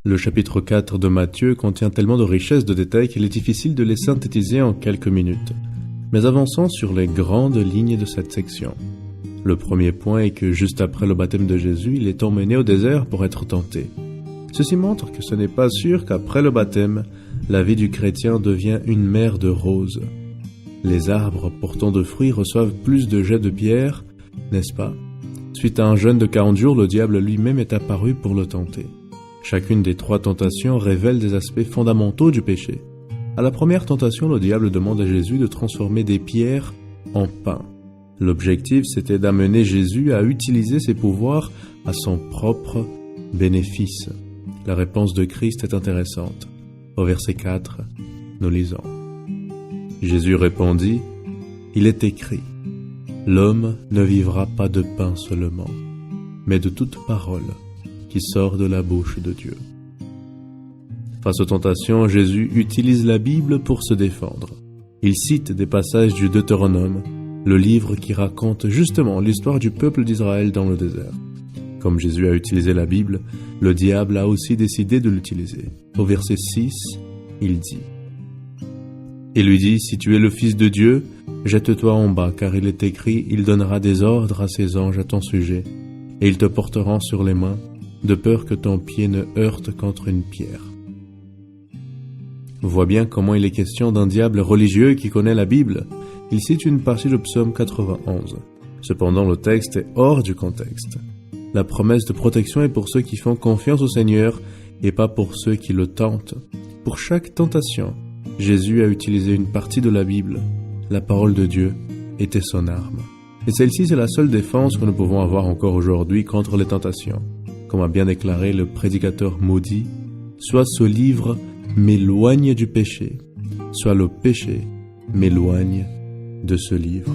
Le chapitre 4 de Matthieu contient tellement de richesses de détails qu'il est difficile de les synthétiser en quelques minutes. Mais avançons sur les grandes lignes de cette section. Le premier point est que juste après le baptême de Jésus, il est emmené au désert pour être tenté. Ceci montre que ce n'est pas sûr qu'après le baptême, la vie du chrétien devient une mer de roses. Les arbres portant de fruits reçoivent plus de jets de pierre, n'est-ce pas? Suite à un jeûne de 40 jours, le diable lui-même est apparu pour le tenter. Chacune des 3 tentations révèle des aspects fondamentaux du péché. À la première tentation, le diable demande à Jésus de transformer des pierres en pain. L'objectif, c'était d'amener Jésus à utiliser ses pouvoirs à son propre bénéfice. La réponse de Christ est intéressante. Au verset 4, nous lisons. Jésus répondit, « Il est écrit, l'homme ne vivra pas de pain seulement, mais de toute parole qui sort de la bouche de Dieu. » Face aux tentations, Jésus utilise la Bible pour se défendre. Il cite des passages du Deutéronome, le livre qui raconte justement l'histoire du peuple d'Israël dans le désert. Comme Jésus a utilisé la Bible, le diable a aussi décidé de l'utiliser. Au verset 6, il dit « Il lui dit, si tu es le Fils de Dieu, jette-toi en bas, car il est écrit, il donnera des ordres à ses anges à ton sujet, et ils te porteront sur les mains, de peur que ton pied ne heurte contre une pierre. » On voit bien comment il est question d'un diable religieux qui connaît la Bible. Il cite une partie du psaume 91. Cependant, le texte est hors du contexte. La promesse de protection est pour ceux qui font confiance au Seigneur et pas pour ceux qui le tentent. Pour chaque tentation, Jésus a utilisé une partie de la Bible. La parole de Dieu était son arme. Et celle-ci, c'est la seule défense que nous pouvons avoir encore aujourd'hui contre les tentations. Comme a bien déclaré le prédicateur maudit, « Soit ce livre m'éloigne du péché, soit le péché m'éloigne de ce livre. »